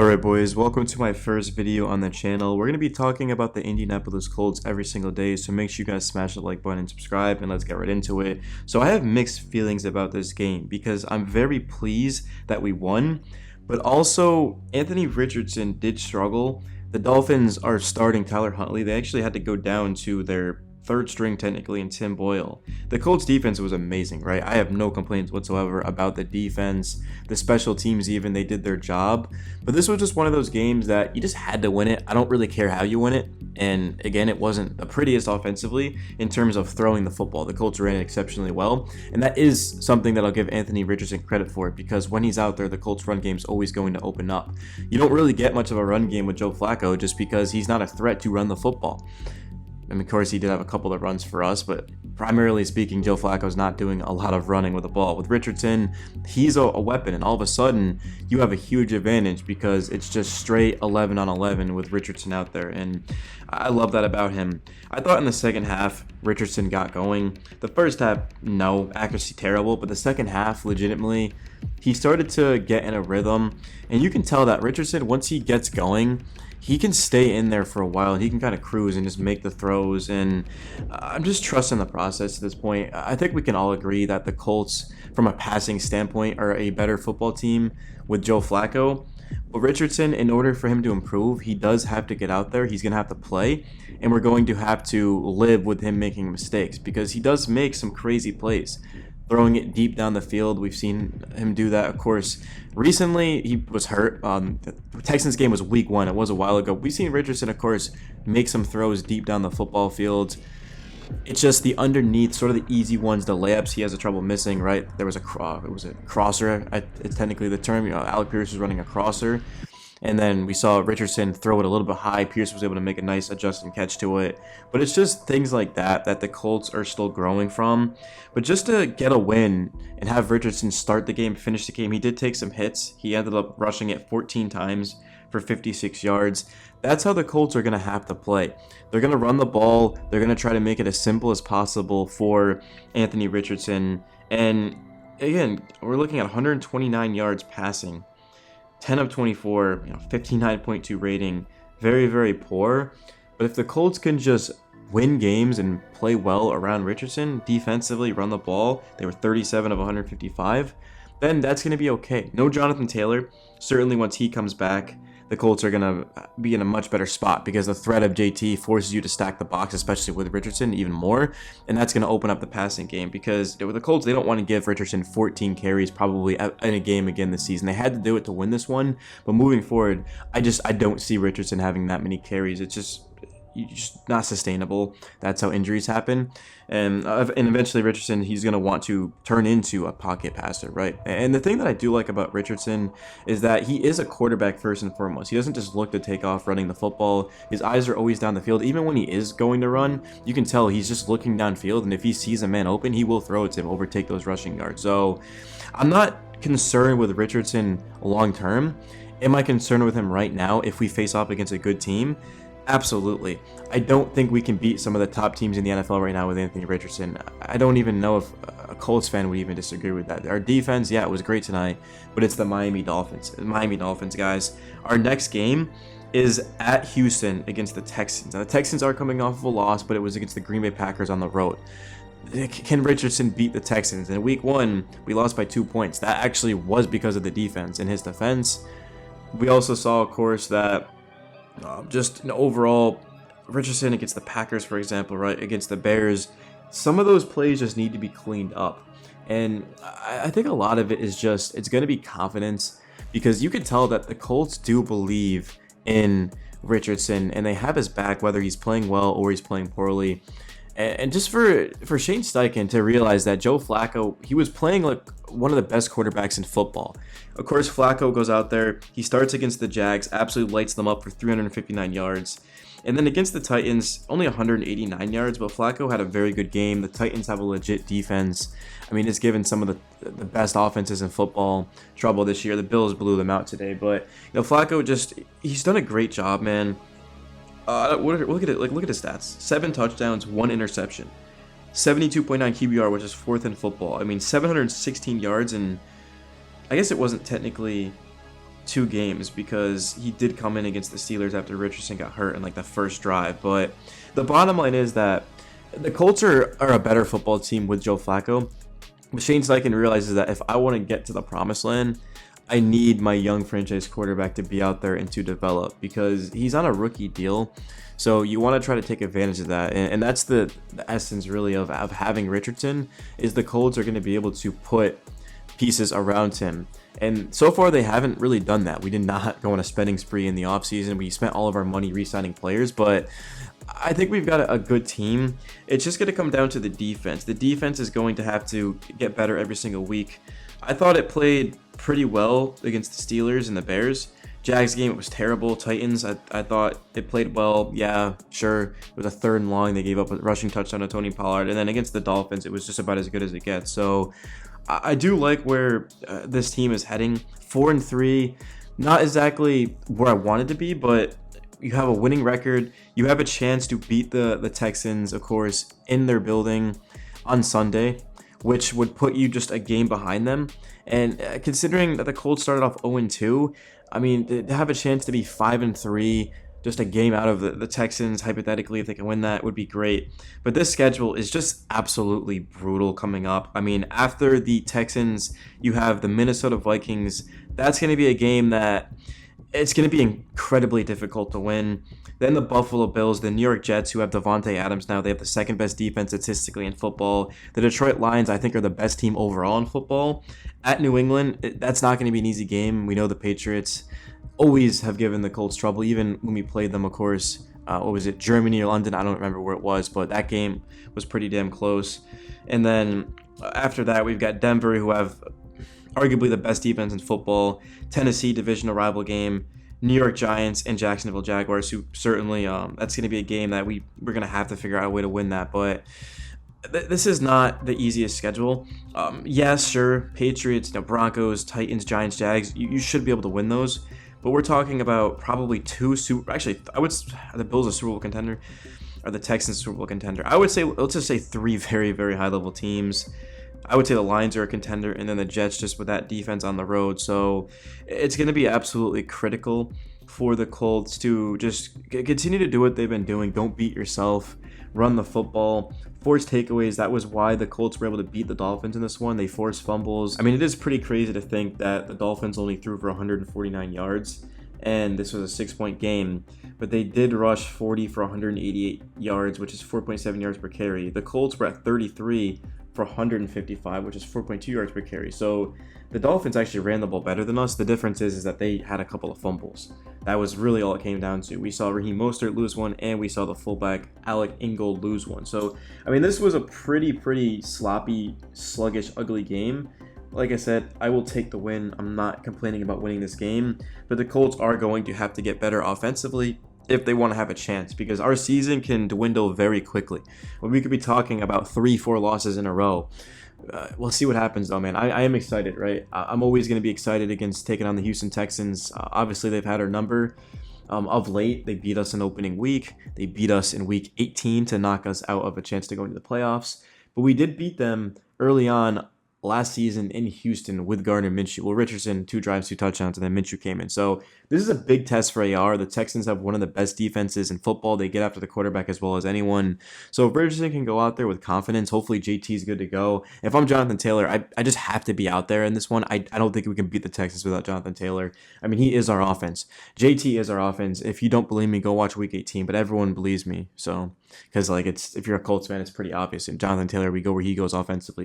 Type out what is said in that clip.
Alright boys, welcome to my first video on the channel. We're going to be talking about the Indianapolis Colts every single day, so make sure you guys smash the like button and subscribe, and let's get right into it. So I have mixed feelings about this game because I'm very pleased that we won, but also Anthony Richardson did struggle. The Dolphins are starting Tyler Huntley. They actually had to go down to their third string technically in Tim Boyle. The Colts defense was amazing, right? I have no complaints whatsoever about the defense, the special teams even, they did their job. But this was just one of those games that you just had to win it. I don't really care how you win it. And again, it wasn't the prettiest offensively in terms of throwing the football. The Colts ran it exceptionally well. And that is something that I'll give Anthony Richardson credit for, because when he's out there, the Colts run game is always going to open up. You don't really get much of a run game with Joe Flacco just because he's not a threat to run the football. I mean, of course, he did have a couple of runs for us, but primarily speaking, Joe Flacco's not doing a lot of running with the ball. With Richardson, he's a weapon, and all of a sudden, you have a huge advantage because it's just straight 11 on 11 with Richardson out there, and I love that about him. I thought in the second half, Richardson got going. The first half, no, accuracy terrible, but the second half, legitimately, he started to get in a rhythm, and you can tell that Richardson, once he gets going, he can stay in there for a while. He can kind of cruise and just make the throws, and I'm just trusting the process at this point. I think we can all agree that the Colts, from a passing standpoint, are a better football team with Joe Flacco. But Richardson, in order for him to improve, he does have to get out there. He's going to have to play, and we're going to have to live with him making mistakes because he does make some crazy plays. Throwing it deep down the field, we've seen him do that. Of course, recently he was hurt. The Texans game was week 1. It was a while ago. We've seen Richardson, of course, make some throws deep down the football field. It's just the underneath, sort of the easy ones, the layups, he has a trouble missing, right? There was it was a crosser, it's technically the term. Alec Pierce was running a crosser. And then we saw Richardson throw it a little bit high. Pierce was able to make a nice adjust and catch to it. But it's just things like that that the Colts are still growing from. But just to get a win and have Richardson start the game, finish the game, he did take some hits. He ended up rushing it 14 times for 56 yards. That's how the Colts are going to have to play. They're going to run the ball. They're going to try to make it as simple as possible for Anthony Richardson. And again, we're looking at 129 yards passing. 10 of 24, 59.2 rating, very, very poor. But if the Colts can just win games and play well around Richardson, defensively run the ball, they were 37 of 155, then that's going to be okay. No Jonathan Taylor. Certainly once he comes back, the Colts are going to be in a much better spot because the threat of JT forces you to stack the box, especially with Richardson, even more. And that's going to open up the passing game because with the Colts, they don't want to give Richardson 14 carries probably in a game again this season. They had to do it to win this one. But moving forward, I don't see Richardson having that many carries. It's just not sustainable. That's how injuries happen. And eventually Richardson, he's going to want to turn into a pocket passer, right? And the thing that I do like about Richardson is that he is a quarterback first and foremost. He doesn't just look to take off running the football. His eyes are always down the field. Even when he is going to run, you can tell he's just looking downfield, and if he sees a man open, he will throw it to him, overtake those rushing yards. So I'm not concerned with Richardson long term. Am I concerned with him right now if we face off against a good team? Absolutely. I don't think we can beat some of the top teams in the NFL right now with Anthony Richardson. I don't even know if a Colts fan would even disagree with that. Our defense, yeah, it was great tonight, but it's the Miami Dolphins. Miami Dolphins, guys. Our next game is at Houston against the Texans. Now, the Texans are coming off of a loss, but it was against the Green Bay Packers on the road. Can Richardson beat the Texans? In week 1, we lost by 2 points. That actually was because of the defense. In his defense, we also saw, of course, that just an overall, Richardson against the Packers, for example, right, against the Bears, some of those plays just need to be cleaned up. And I think a lot of it is just, it's going to be confidence, because you can tell that the Colts do believe in Richardson, and they have his back, whether he's playing well or he's playing poorly. And just for Shane Steichen to realize that Joe Flacco, he was playing like one of the best quarterbacks in football. Of course, Flacco goes out there, he starts against the Jags, absolutely lights them up for 359 yards. And then against the Titans, only 189 yards, but Flacco had a very good game. The Titans have a legit defense. I mean, it's given some of the best offenses in football trouble this year. The Bills blew them out today, but Flacco he's done a great job, man. Look at it. Look at his stats: 7 touchdowns, 1 interception, 72.9 QBR, which is 4th in football. I mean, 716 yards, and I guess it wasn't technically 2 games because he did come in against the Steelers after Richardson got hurt in like the first drive. But the bottom line is that the Colts are a better football team with Joe Flacco. But Shane Steichen realizes that if I want to get to the promised land, I need my young franchise quarterback to be out there and to develop because he's on a rookie deal. So you want to try to take advantage of that. And that's the essence really of having Richardson is the Colts are going to be able to put pieces around him. And so far, they haven't really done that. We did not go on a spending spree in the offseason. We spent all of our money re-signing players, but I think we've got a good team. It's just going to come down to the defense. The defense is going to have to get better every single week. I thought it played pretty well against the Steelers and the Bears. Jags game, it was terrible. Titans, I thought it played well. Yeah, sure. It was a 3rd and long. They gave up a rushing touchdown to Tony Pollard. And then against the Dolphins, it was just about as good as it gets. So I do like where this team is heading. 4-3, not exactly where I wanted to be, but you have a winning record. You have a chance to beat the Texans, of course, in their building on Sunday, which would put you just a game behind them. And considering that the Colts started off 0-2, I mean, to have a chance to be 5-3, just a game out of the Texans, hypothetically, if they can win that, would be great. But this schedule is just absolutely brutal coming up. I mean, after the Texans, you have the Minnesota Vikings. That's going to be a game that it's going to be incredibly difficult to win. Then the Buffalo Bills, the New York Jets, who have Devontae Adams now. They have the 2nd best defense statistically in football. The Detroit Lions, I think, are the best team overall in football. At New England, that's not going to be an easy game. We know the Patriots always have given the Colts trouble, even when we played them, of course. What was it, Germany or London? I don't remember where it was, but that game was pretty damn close. And then after that, we've got Denver, who have arguably the best defense in football. Tennessee, divisional rival game. New York Giants and Jacksonville Jaguars, who certainly that's going to be a game that we're going to have to figure out a way to win that. But this is not the easiest schedule. Yes, sure, Patriots, Broncos, Titans, Giants, Jags, you should be able to win those. But we're talking about probably are the Bills a Super Bowl contender? Are the Texans a Super Bowl contender? I would say, let's just say 3 very, very high-level teams. I would say the Lions are a contender, and then the Jets just with that defense on the road. So it's going to be absolutely critical for the Colts to just continue to do what they've been doing. Don't beat yourself. Run the football. Force takeaways. That was why the Colts were able to beat the Dolphins in this one. They forced fumbles. I mean, it is pretty crazy to think that the Dolphins only threw for 149 yards, and this was a 6-point game. But they did rush 40 for 188 yards, which is 4.7 yards per carry. The Colts were at 33 for 155, which is 4.2 yards per carry. So the Dolphins actually ran the ball better than us. The difference is that they had a couple of fumbles. That was really all it came down to. We saw Raheem Mostert lose one, and we saw the fullback Alec Ingold lose one. So, I mean, this was a pretty sloppy, sluggish, ugly game. Like I said, I will take the win. I'm not complaining about winning this game, but the Colts are going to have to get better offensively if they want to have a chance, because our season can dwindle very quickly. We could be talking about 3-4 losses in a row. We'll see what happens though, man. I am excited, right? I'm always going to be excited against taking on the Houston Texans. Obviously, they've had our number. Of late, they beat us in opening week. They beat us in week 18 to knock us out of a chance to go into the playoffs. But we did beat them early on last season in Houston with Gardner Minshew. Well, Richardson, 2 drives, 2 touchdowns, and then Minshew came in. So this is a big test for AR. The Texans have one of the best defenses in football. They get after the quarterback as well as anyone. So if Richardson can go out there with confidence, hopefully JT is good to go. If I'm Jonathan Taylor, I just have to be out there in this one. I don't think we can beat the Texans without Jonathan Taylor. I mean, he is our offense. JT is our offense. If you don't believe me, go watch Week 18. But everyone believes me. So, because if you're a Colts fan, it's pretty obvious. And Jonathan Taylor, we go where he goes offensively.